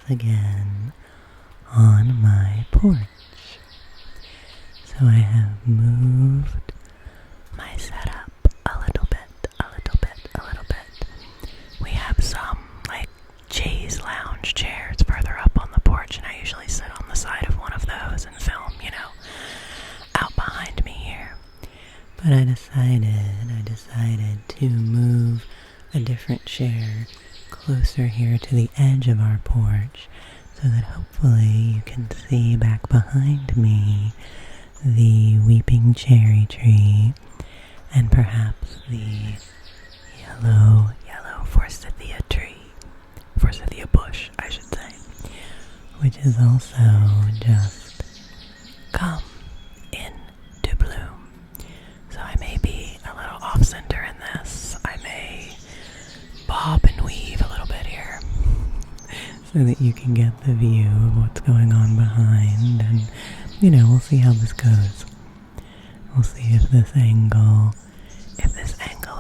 again on my porch. So I have moved my setup a little bit. We have some chaise lounge chairs further up on the porch, and I usually sit on the side of one of those and film, out behind me here. But I decided to move a different chair closer here to the edge of our porch so that hopefully you can see back behind me the weeping cherry tree and perhaps the yellow forsythia bush, I should say, which is also just come into bloom. So I may be a little off-center in this. I may bob and weave a little bit here so that you can get the view of what's going on behind, and we'll see how this goes. We'll see if this angle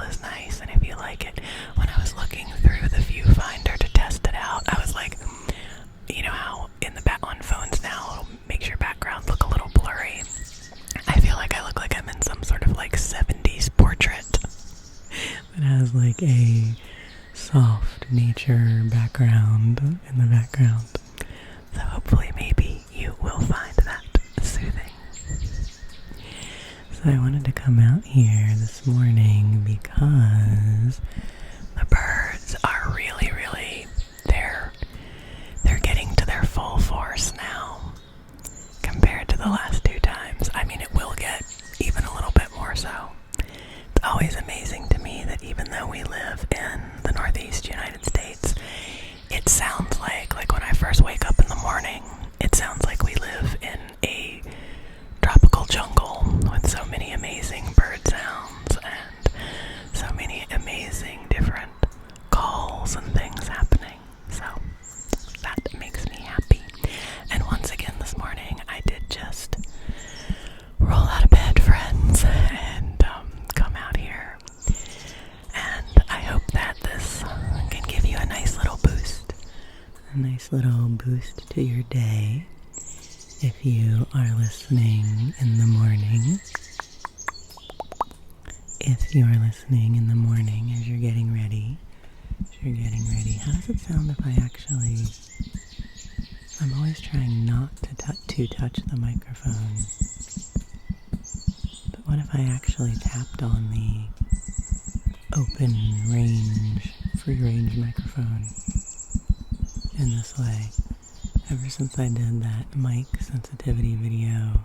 is nice and if you like it. When I was looking through the viewfinder to test it out, I was like, how in the back on phones now it'll make your background look a little blurry. I feel like I look like I'm in some sort of 70s portrait that has a soft nature background in the background. So hopefully maybe you will find that soothing. So I wanted to come out here this morning because the birds are really, they're getting to their full force now compared to the last two times. I mean, it will get even a little bit more so. It's always amazing to me that even though we live in the Northeast United States, it sounds like when I first wake up in the morning, it sounds like we live in a tropical jungle with so many amazing bird sounds and so many amazing different calls and things happening. So that makes me happy. And once again this morning, I did just roll out of bed, friends, and come out here. And I hope that this can give you a nice little boost to your day. If you are listening in the morning, as you're getting ready, how does it sound if I'm always trying not to touch the microphone, but what if I actually tapped on the open range, free range microphone in this way? Ever since I did that mic sensitivity video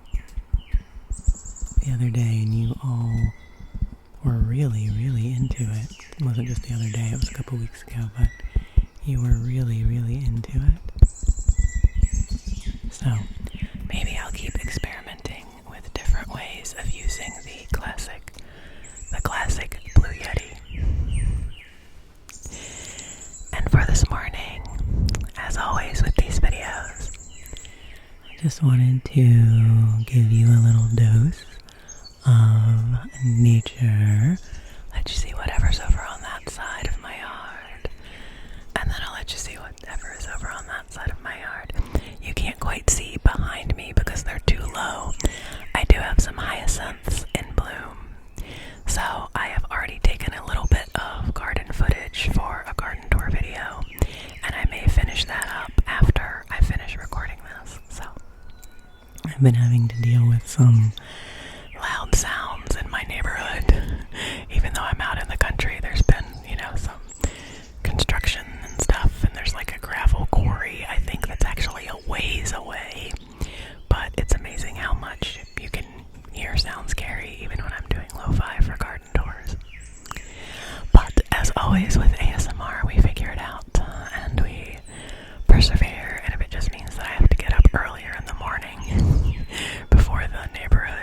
the other day, and you all were really, really into it. It wasn't just the other day, it was a couple weeks ago, but you were really, really into it. So maybe I'll keep experimenting with different ways of using the classic Blue Yeti. And for this morning, as always with these videos, I just wanted to give you a little dose of nature. Let you see whatever's over on that side of my yard, and then I'll let you see whatever is over on that side of my yard. You can't quite see behind me because they're too low. I do have some hyacinths in bloom, so I have already taken a little bit of garden footage for a garden tour video, and I may finish that up after I finish recording this. So I've been having to deal with some loud sounds in my neighborhood. Even though I'm out in the country, there's been, some construction and stuff, and there's a gravel quarry, I think, that's actually a ways away. But it's amazing how much you can hear sounds carry even when I'm doing lo-fi for garden tours. But as always with ASMR, we figure it out and we persevere, and if it just means that I have to get up earlier in the morning before the neighborhood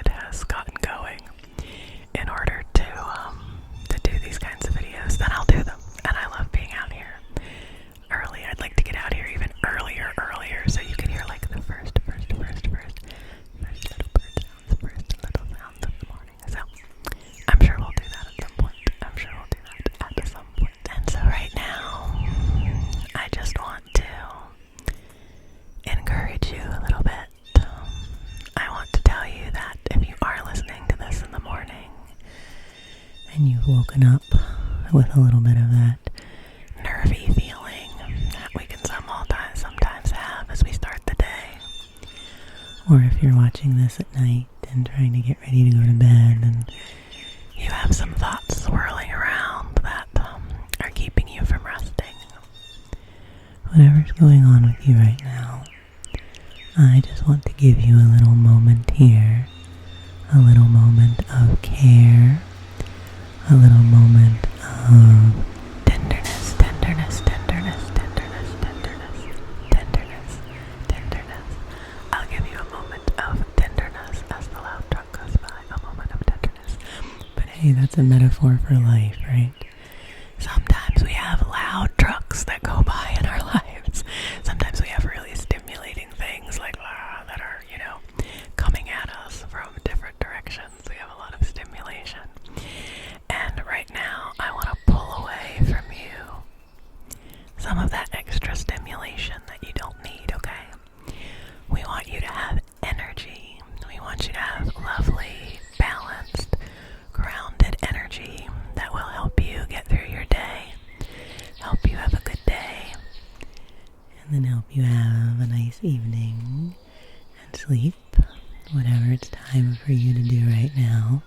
woken up with a little bit of that nervy feeling that we can sometimes have as we start the day. Or if you're watching this at night and trying to get ready to go to bed and you have some thoughts swirling around that are keeping you from resting. Whatever's going on with you right now, I just want to give you a little moment here, a little moment of care, a little moment of tenderness, tenderness, tenderness, tenderness, tenderness, tenderness, tenderness. I'll give you a moment of tenderness as the loud truck goes by, a moment of tenderness. But hey, that's a metaphor for life, right? Sometimes we have loud trucks that go by in our lives. Sometimes we have really stimulating things like that are, coming at us from different directions. We have a lot of stimulation. And right now, I want to pull away from you some of that extra stimulation that you don't need, okay? We want you to have energy. We want you to have lovely, balanced, grounded energy that will help you get through your day, help you have a good day, and then help you have a nice evening and sleep, whatever it's time for you to do right now.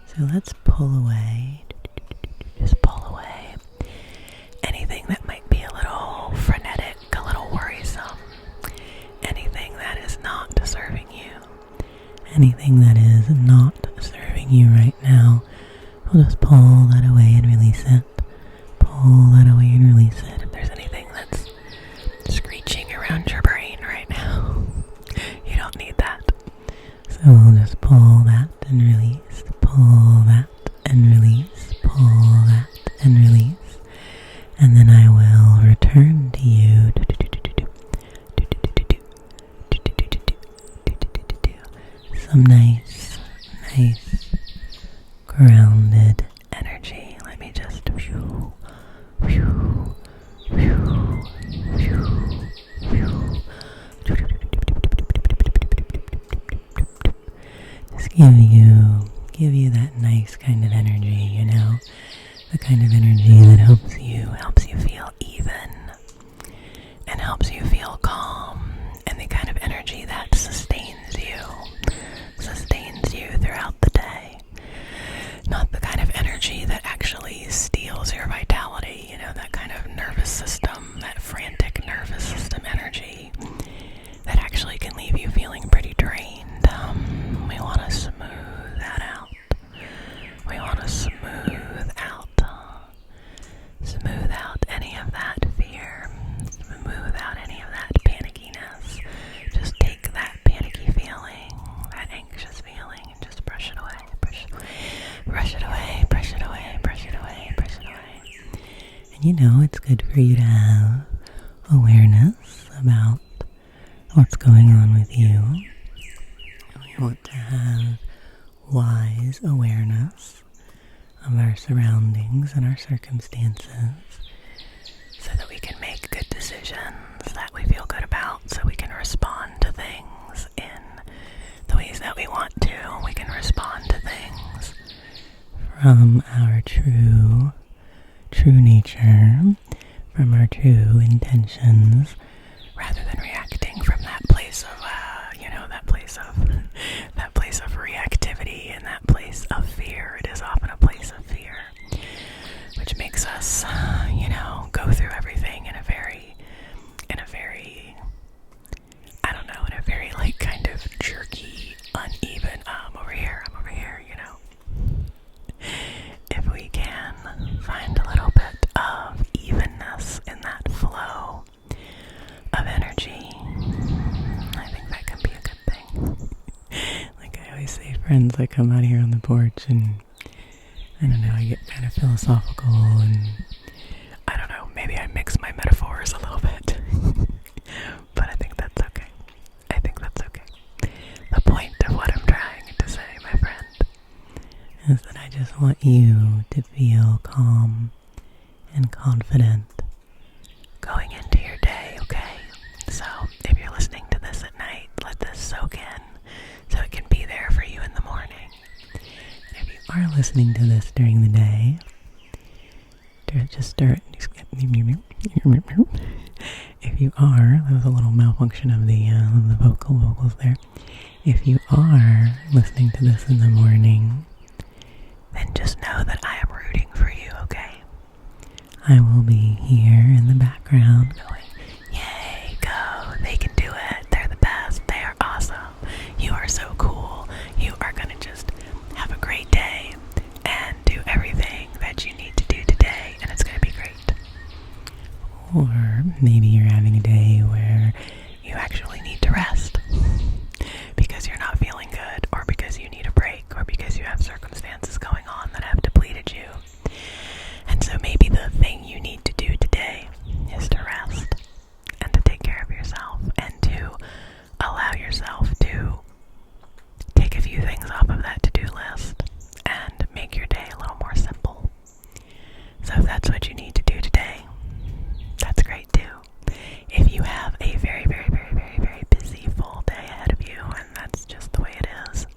So let's pull away, just pull away anything that might be a little frenetic, a little worrisome, anything that is not serving you, anything that is not serving you right now. We'll just pull that away and release it. Pull that away and release it. If there's anything that's screeching around your brain right now, you don't need that. So we'll just pull that and release. Pull that and release. Pull that and release. And then I will return to you. Some nice, grounded energy. Let me just just give you that nice kind of energy, the kind of energy that helps you feel even and helps you feel calm, and the kind of energy that sustains you throughout the day. Not the kind of energy that actually steals your vitality, that kind of nervous system, that frantic nervous system energy that actually can leave you feeling pretty drained. We want to smooth that out. We want to smooth out any of that fear, smooth out any of that panickiness. Just take that panicky feeling, that anxious feeling, and just brush it away, brush it away, brush it away, brush it away, brush it away, brush it away. And it's good for you to have awareness about what's going on with you. We want to have wise awareness of our surroundings and our circumstances so that we can make good decisions that we feel good about, so we can respond to things in the ways that we want to. We can respond to things from our true nature, from our true intentions, rather than reacting from that place of that place of reactivity and that place of fear. It is often a place of fear, which makes us, go through everything in a very, kind of jerky, uneven, I'm over here, If we can find a little bit of evenness in that flow of energy, I think that can be a good thing. Like I always say, friends, I come out here on the porch and I don't know, I get kind of philosophical and I don't know, maybe I mix my metaphors a little bit. But I think that's okay. The point of what I'm trying to say, my friend, is that I just want you to feel calm and confident going into your day, okay? So if you're listening to this at night, let this soak in so it can be there for you in the morning. And if you are listening to this during the day, if you are, there was a little malfunction of the vocals there. If you are listening to this in the morning, then just know that I am rooting for you, okay? I will be here in the background going, yay, go, they can do it, they're the best, they are awesome, you are so cool, you are gonna just have a great day and do everything that you need to do today, and it's gonna be great. Or maybe you're having a day where you actually need to rest because you're not feeling good, or because you need a break, or because you have circumstances going on that have depleted you. And so maybe the thing you need to do today is to rest and to take care of yourself and to allow yourself to take a few things off of that to-do list and make your day a little more simple. So if that's what you need to do today, that's great too. If you have a very, very, very, very, very busy full day ahead of you, and that's just the way it is,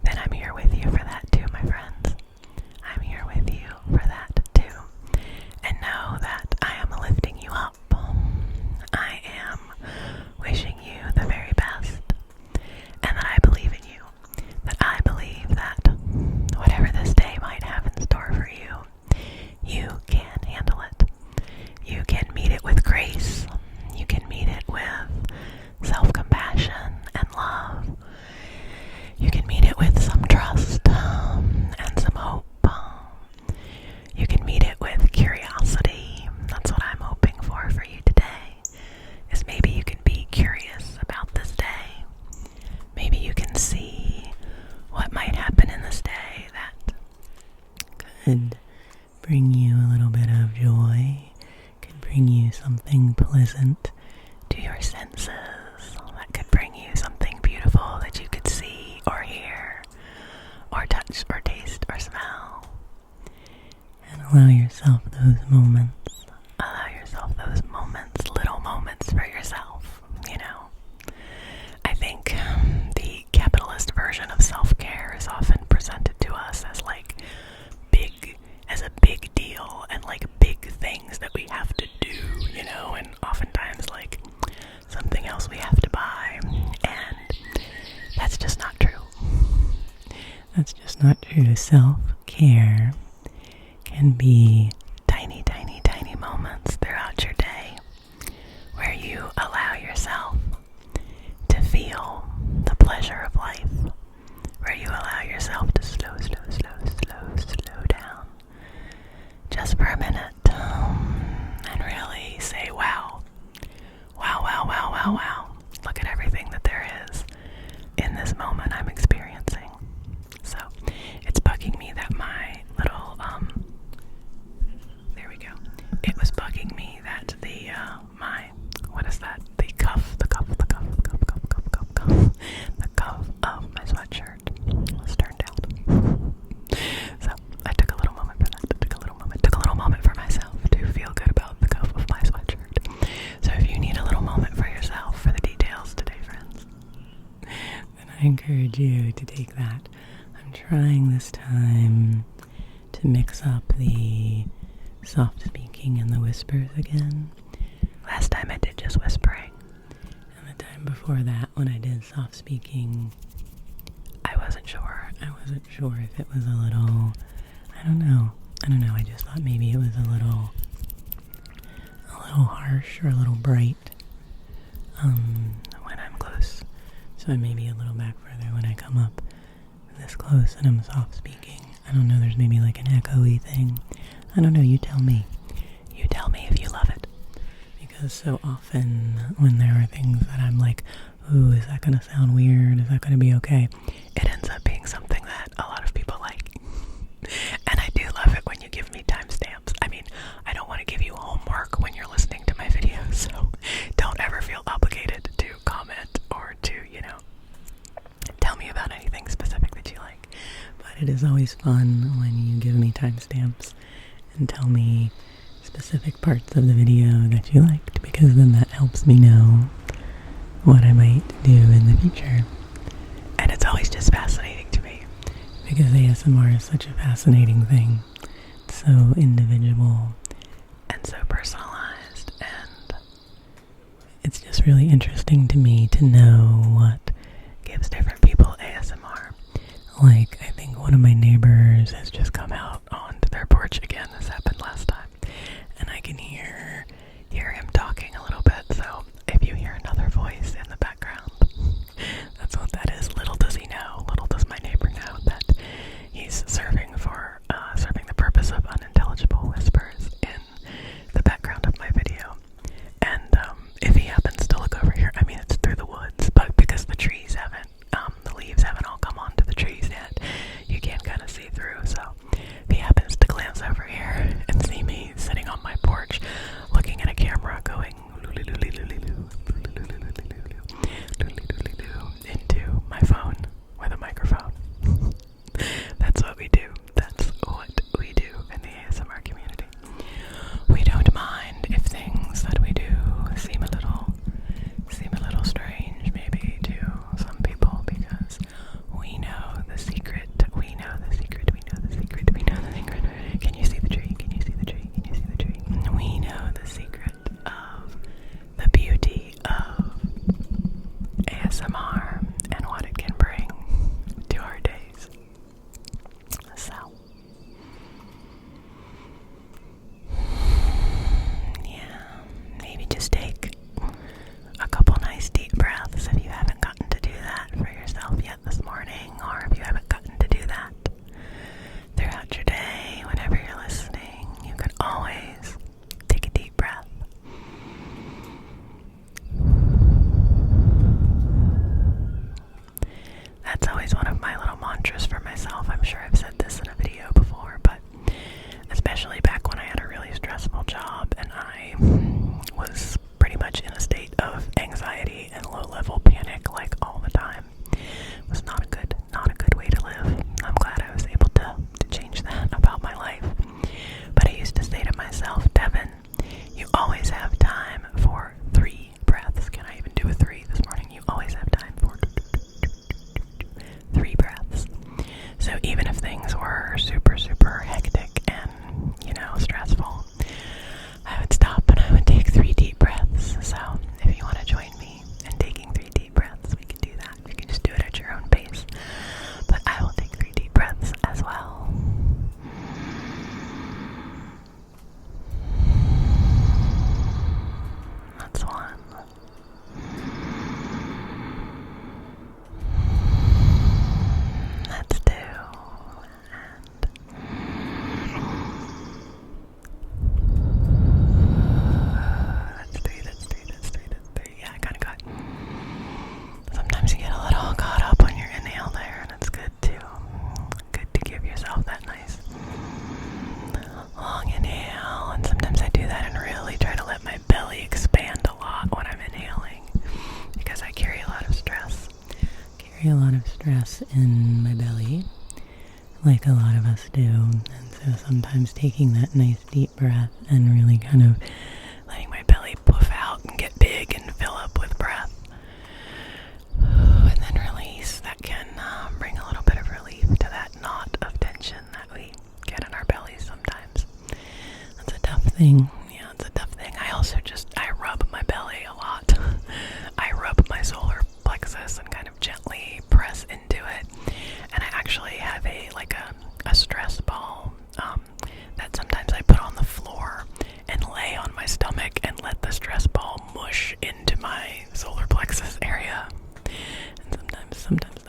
then I'm here with you for that too, my friends. I'm here with you for that too. And know that I am lifting you up. I am wishing you the very best. And that I believe in you. That I believe that whatever this day might have in store for you, you can handle it. You can meet it with grace. You can meet it with self-compassion and love. You can meet it with some trust and some hope. You can meet it with curiosity. That's what I'm hoping for you today, is maybe you can be curious about this day. Maybe you can see what might happen in this day that could bring you a little bit of joy, could bring you something pleasant to your senses, that could bring you something beautiful that you could see or hear or touch or taste or smell. And allow yourself those moments. Allow yourself those moments, little moments for yourself, you know. I think the capitalist version of self-care is often presented to us as like as a big deal and like big things that we have to do, you know, and oftentimes like something else we have to buy, and that's just not true. That's just not true. Self-care can be tiny, tiny, tiny moments throughout your day where you allow yourself to feel the pleasure of life, where you allow yourself to slow down just for a minute and really say, wow, look at everything that there is in this moment I'm experiencing. So it's bugging me that my little there we go. It was bugging me that the cuff of my sweatshirt was turned out. So I took a little moment for that. Took a little moment for myself to feel good about the cuff of my sweatshirt. So if you need a little moment for yourself for the details today, friends, then I encourage you to take that. I'm trying this time to mix up the soft speaking and the whispers again. Last time I did just whispering, and the time before that when I did soft speaking, I wasn't sure if it was a little, I don't know, I just thought maybe it was a little harsh or a little bright when I'm close, so I may be a little back further when I come up this close and I'm soft speaking. I don't know, there's maybe like an echoey thing. I don't know, you tell me if you love it, because so often when there are things that I'm like, ooh, is that gonna sound weird, is that gonna be okay, it ends up being something that a lot of people like. And I do love it when you give me timestamps. I mean, I don't want to give you homework when you're listening to my videos, so don't ever feel obligated to comment or to, tell me about anything specific that you like. But it is always fun when you give me timestamps and tell me specific parts of the video that you liked, because then that helps me know what I might do in the future. And it's always just fascinating to me, because ASMR is such a fascinating thing. It's so individual and so personalized, and it's just really interesting to me to know what gives different people ASMR. Like, I think one of my neighbors has just come out onto their porch again. This happened last time, and I can hear him talking a little bit. So if you hear another voice in the background, that's what that is. Little does he know, little does my neighbor know, that he's serving the purpose of unintelligible whispers in the background of my video. And if he happens to look over here, I mean, it's through the woods, but because the trees haven't, the leaves haven't all come onto the trees yet, you can kind of see through. So if he happens to glance over here and see me sitting on my porch looking at a camera going into my phone with a microphone, that's what we do. That's what we do in the ASMR community. We don't mind if things that we do seem a little strange maybe to some people, because we know the secret. We know the secret. We know the secret. We know the secret. Can you see the tree? Can you see the tree? Can you see the tree? We know the secret of the beauty of ASMR and what it can bring to our days. So, yeah, maybe just take a couple nice deep breaths if you haven't gotten to do that for yourself yet this morning, or if you haven't gotten to do that throughout your day. Whenever you're listening, you can always take a deep breath. That's always one of my little mantras for myself. I'm sure I've said this in a video before, but especially back when I had a really stressful job and I was pretty much in a state of anxiety and low-level panic like all the time. It was not a good way to live. I'm glad I was able to change that about my life. But I used to say to myself, Devan, you always have time for 3 breaths. Can I even do a 3 this morning? You always have time for 3 breaths. So even if things were super, super hectic and, stressful, I would stop and I would take 3 deep breaths. So if you want to join me in taking 3 deep breaths, we can do that. You can just do it at your own pace. But I will take 3 deep breaths as well. That's 1. That's 2. That's 3. Yeah, I kind of got. Sometimes you get a little caught up on your inhale there, and it's good to give yourself that nice long inhale. And sometimes I do that and really try to let my belly expand a lot when I'm inhaling, because I carry a lot of stress. In my belly, like a lot of us do. And so sometimes taking that nice deep breath and really kind of letting my belly puff out and get big and fill up with breath, and then release, that can bring a little bit of relief to that knot of tension that we get in our bellies sometimes. That's a tough thing. Yeah, it's a tough thing. I rub my belly a lot. I rub my solar plexus and kind of gently press into it. And I actually have a stress ball that sometimes I put on the floor and lay on my stomach and let the stress ball mush into my solar plexus area. And sometimes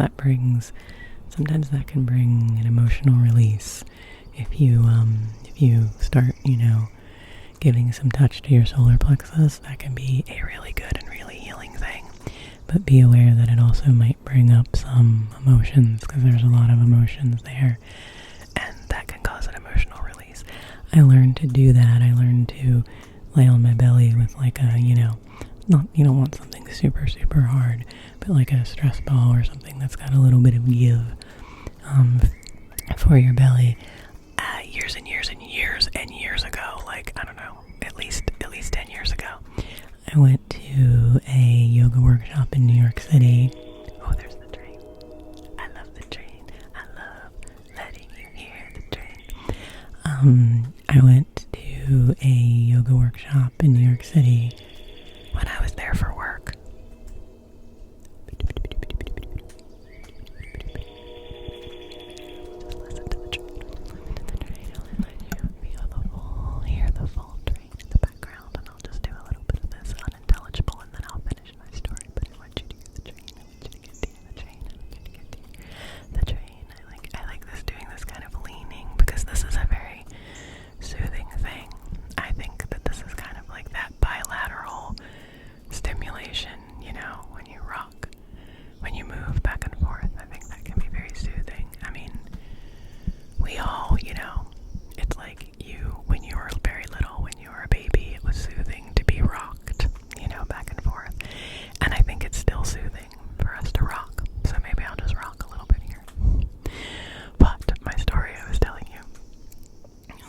that can bring an emotional release if you start, giving some touch to your solar plexus. That can be a really good and really healing thing. But be aware that it also might bring up some emotions, because there's a lot of emotions there, and that can cause an emotional release. I learned to do that. I learned to lay on my belly with like a, not, you don't want something super, super hard, but like a stress ball or something that's got a little bit of give for your belly. Years and years and years and years ago, like, I don't know, at least 10 years ago, I went to a yoga workshop in New York City. Oh, there's the train. I love the train. I love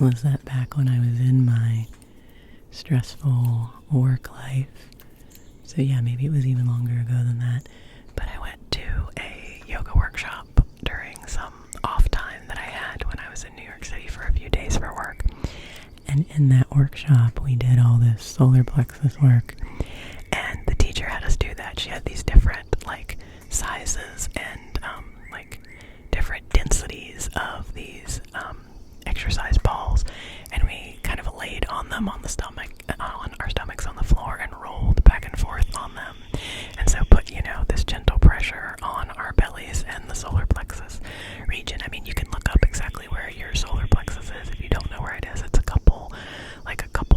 was that back when I was in my stressful work life, so yeah, maybe it was even longer ago than that, but I went to a yoga workshop during some off time that I had when I was in New York City for a few days for work. And in that workshop, we did all this solar plexus work, and the teacher had us do that. She had these different, like, sizes and, different densities of these, exercise balls, and we kind of laid on them on the stomach, on our stomachs on the floor, and rolled back and forth on them. And so put, this gentle pressure on our bellies and the solar plexus region. I mean, you can look up exactly where your solar plexus is if you don't know where it is. It's a couple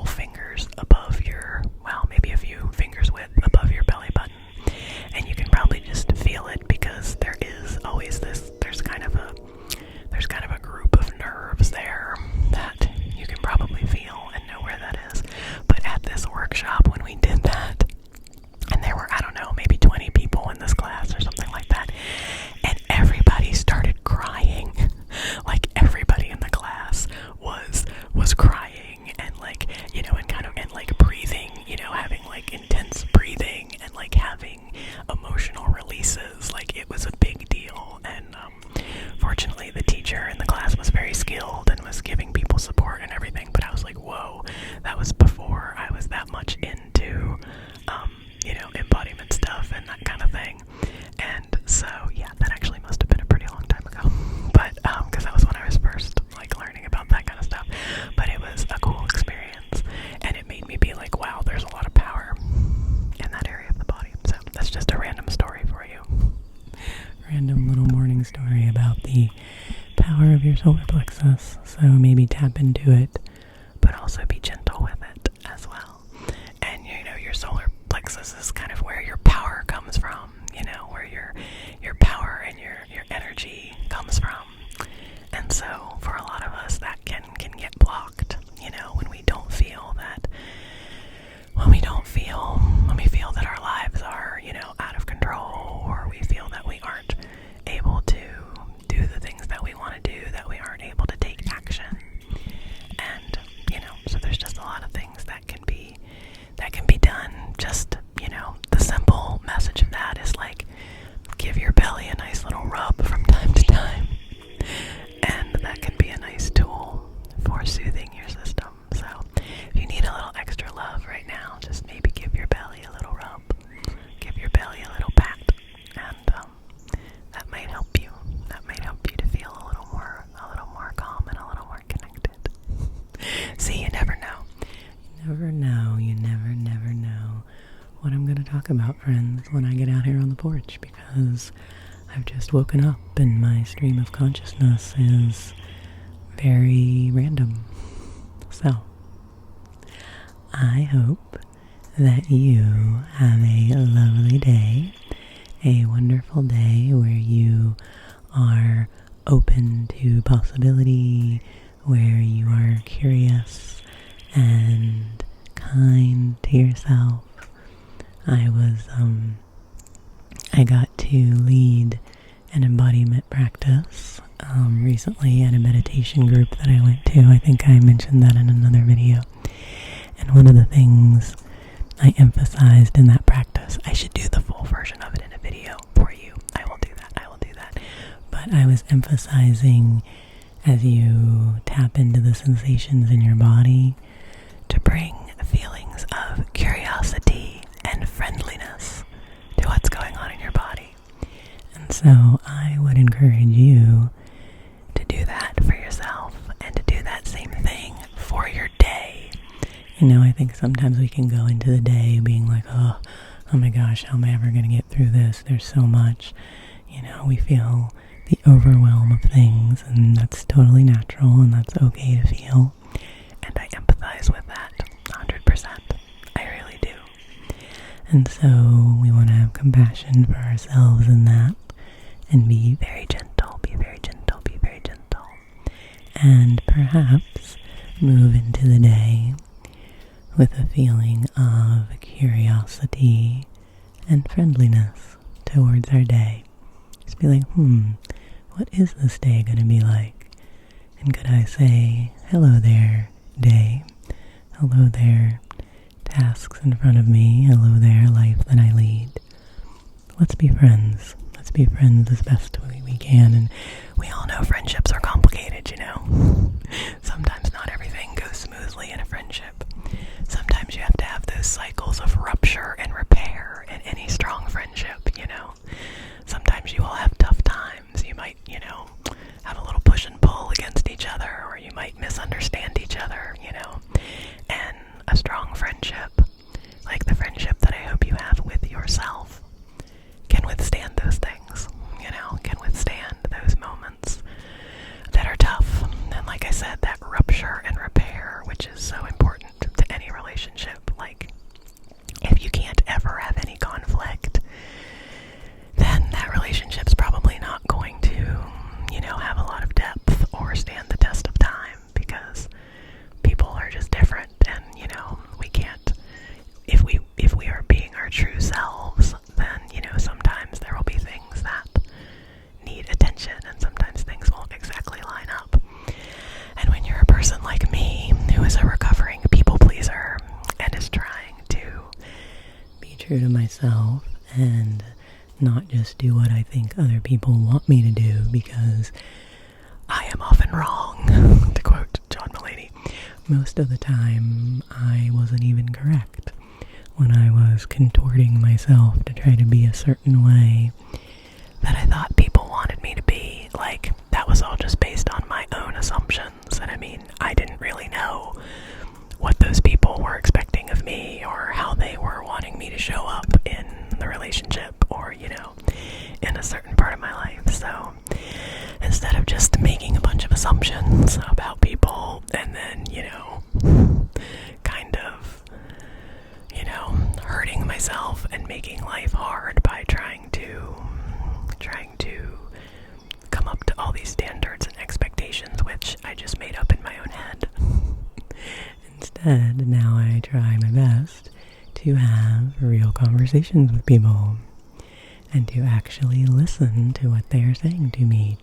fingers above maybe a few fingers width above your belly button. And you can probably just feel it because there's kind of a group of nerves there that you can probably feel and know where that is. But at this workshop, when we did that, and there were, I don't know, maybe 20 people in this class or something like that, and everybody started crying. Like, everybody in the class was crying and breathing, having intense breathing and having emotional releases. Like, it was a big deal. And fortunately the teacher in the class was very skilled and was giving people support and everything, but I was like, whoa, that was before I was that much into embodiment stuff and that kind of thing. And so yeah, that actually must have been a pretty long time ago, but because that was when I was first learning about that kind of stuff. But it was a cool experience, and it made me be like, wow, there's a lot of power in that area of the body. So that's just a random story for you. Random little morning story about the power of your solar plexus. So maybe tap into it, but also be gentle with it as well. And your solar plexus is kind of where your power comes from, where your power and your energy comes from. And so for a lot of us, that can get blocked, when we feel that our lives are, out of control, or we feel that we aren't able to do the things that we want to do, that we aren't able to take action. And, so there's just a lot of things that can be done. Just, the simple message of that is give your belly a nice little rub from time to time. And that can be a nice tool for soothing your system. So if you need a little extra love right now, just maybe give your belly a little rub. Give your belly a little pat. And that might help you. That might help you to feel a little more calm and a little more connected. See, you never know. You never know what I'm going to talk about, friends, when I get out here on the porch, because I've just woken up and my stream of consciousness is very random. So, I hope that you have a lovely day, a wonderful day where you are open to possibility, where you are curious and kind to yourself. I got to lead an embodiment practice recently at a meditation group that I went to. I think I mentioned that in another video. And one of the things I emphasized in that practice, I should do the full version of it in a video for you. I will do that. But I was emphasizing, as you tap into the sensations in your body, to bring feelings of curiosity and friendliness to what's going on in your body. And so I would encourage you to do that for yourself and to do that same thing for your day. I think sometimes we can go into the day being like, oh my gosh, how am I ever going to get through this? There's so much. We feel the overwhelm of things, and that's totally natural, and that's okay to feel. And I empathize with that 100%. I really do. And so we want to have compassion for ourselves in that, and be very gentle. And perhaps move into the day with a feeling of curiosity and friendliness towards our day. Just be like, what is this day going to be like? And could I say, hello there, day. Hello there, tasks in front of me. Hello there, life that I lead. Let's be friends. Let's be friends as best we can. And we all know friendships are complicated, you know. Sometimes not everything goes smoothly in a friendship. Sometimes you have to have those cycles of rupture and repair in any strong friendship, you know. Sometimes you all have tough times. You might, you know, have a little push and pull against each other, or you might misunderstand each other, you know. And a strong friendship, like the friendship that I hope you have with yourself, can withstand those things, you know, can withstand those moments that are tough. And like I said, that rupture and repair, which is so important to any relationship. Like, if you can't ever have any conflict, then that relationship's probably not going to, you know, have a lot of depth or stand the test of time, because people are just different. And, you know, we can't, if we are being our true selves, then, you know, sometimes there will be things that need attention, and sometimes things won't exactly line up. And when you're a person like me, who is a recovering people pleaser and is trying to be true to myself and not just do what I think other people want me to do, because I am often wrong, to quote John Mulaney. Most of the time, I wasn't even correct when I was contorting myself to try to be a certain way that I thought people wanted me to be. Like, that was all just based on my own assumptions. And I mean, I didn't really know what those people were expecting of me, or how they were wanting me to show up in the relationship, or, you know, in a certain part of my life. So instead of just making a bunch of assumptions about people and then, you know, kind of, you know, hurting myself and making life hard by trying to come up to all these standards and expectations, which I just made up in my own head. Instead, now I try my best to have real conversations with people and to actually listen to what they are saying to me,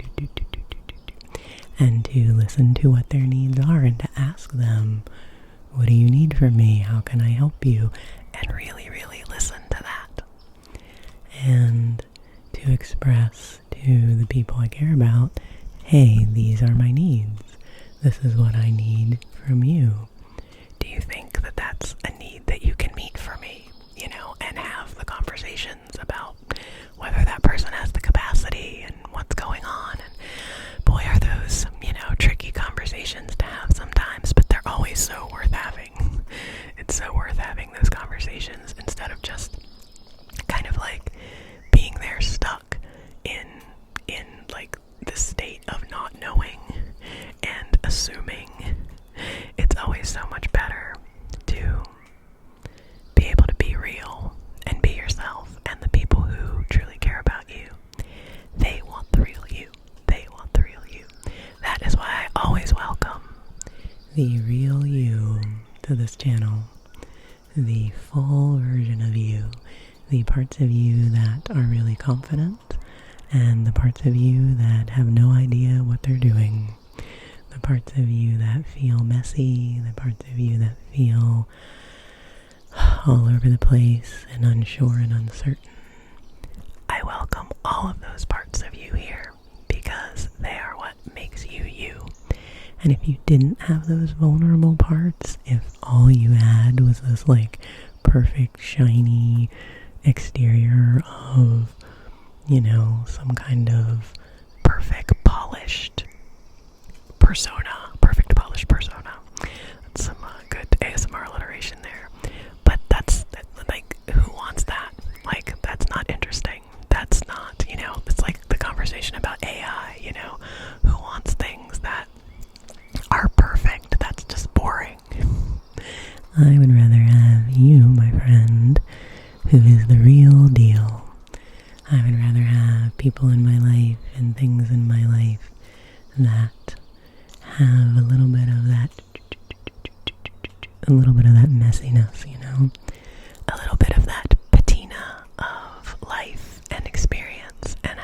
and to listen to what their needs are, and to ask them, what do you need from me? How can I help you? And really, really listen to that. And to express to the people I care about, hey, these are my needs. This is what I need from you. Do you think that that's a need that you can meet for me? You know, and have the conversations about whether that person has the capacity and what's going on. And boy, are those, you know, tricky conversations to have sometimes, but they're always so worth having. It's so worth having those conversations, instead of just kind of like being there stuck in like the state of not knowing and assuming. It's always so much better to be able to be real and be yourself. And the people who truly care about you, they want the real you. They want the real you. That is why I always welcome the real you to this channel. The full version of you. The parts of you that are really confident, and the parts of you that have no idea what they're doing. The parts of you that feel messy, the parts of you that feel all over the place and unsure and uncertain. I welcome all of those parts of you here, because they are what makes you you. And if you didn't have those vulnerable parts, if all you had was this like perfect, shiny exterior of, you know, some kind of perfect, polished persona. That's some good ASMR alliteration there. But that's, like, who wants that? Like, that's not interesting. That's not, you know, it's like the conversation about AI, you know, who wants things that are perfect? That's just boring. I would rather have you, my friend, who is the real deal. I would rather have people in my life and things in my life that have a little bit of that messiness, you know, a little bit of that patina of life and experience, and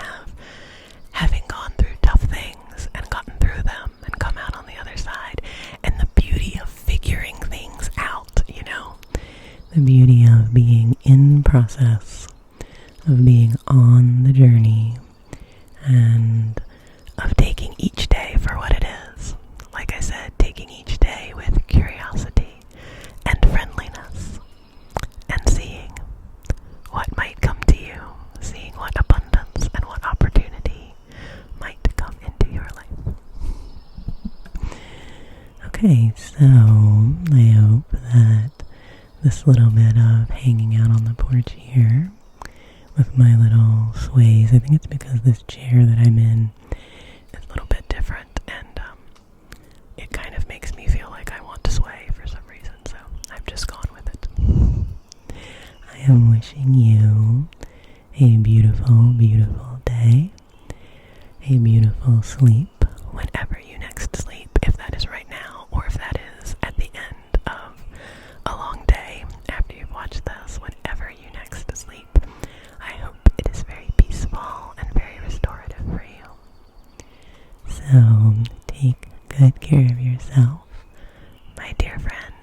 having gone through tough things and gotten through them and come out the beauty of being in process, of being on the journey, and of taking each day for what it is. Like I said, taking each day with curiosity and friendliness, and seeing what might come to you, seeing what abundance and what opportunity might come into your life. Okay, so I hope that this little bit of hanging out on the porch here with my little sways, I think it's because this chair that I'm in is a little bit different, and it kind of makes me feel like I want to sway for some reason, so I've just gone with it. I am wishing you a beautiful, beautiful day, a beautiful sleep whenever you next sleep, if that is right now, or if that is at the end of a long day after you've watched this. Whenever you next sleep, I hope it is very peaceful and very restorative for you. So take good care of yourself, my dear friend.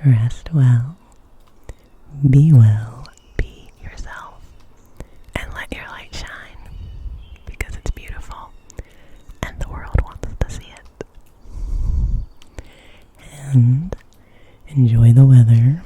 Rest well, be well, be yourself, and let your light shine, because it's beautiful and the world wants to see it. And enjoy the weather.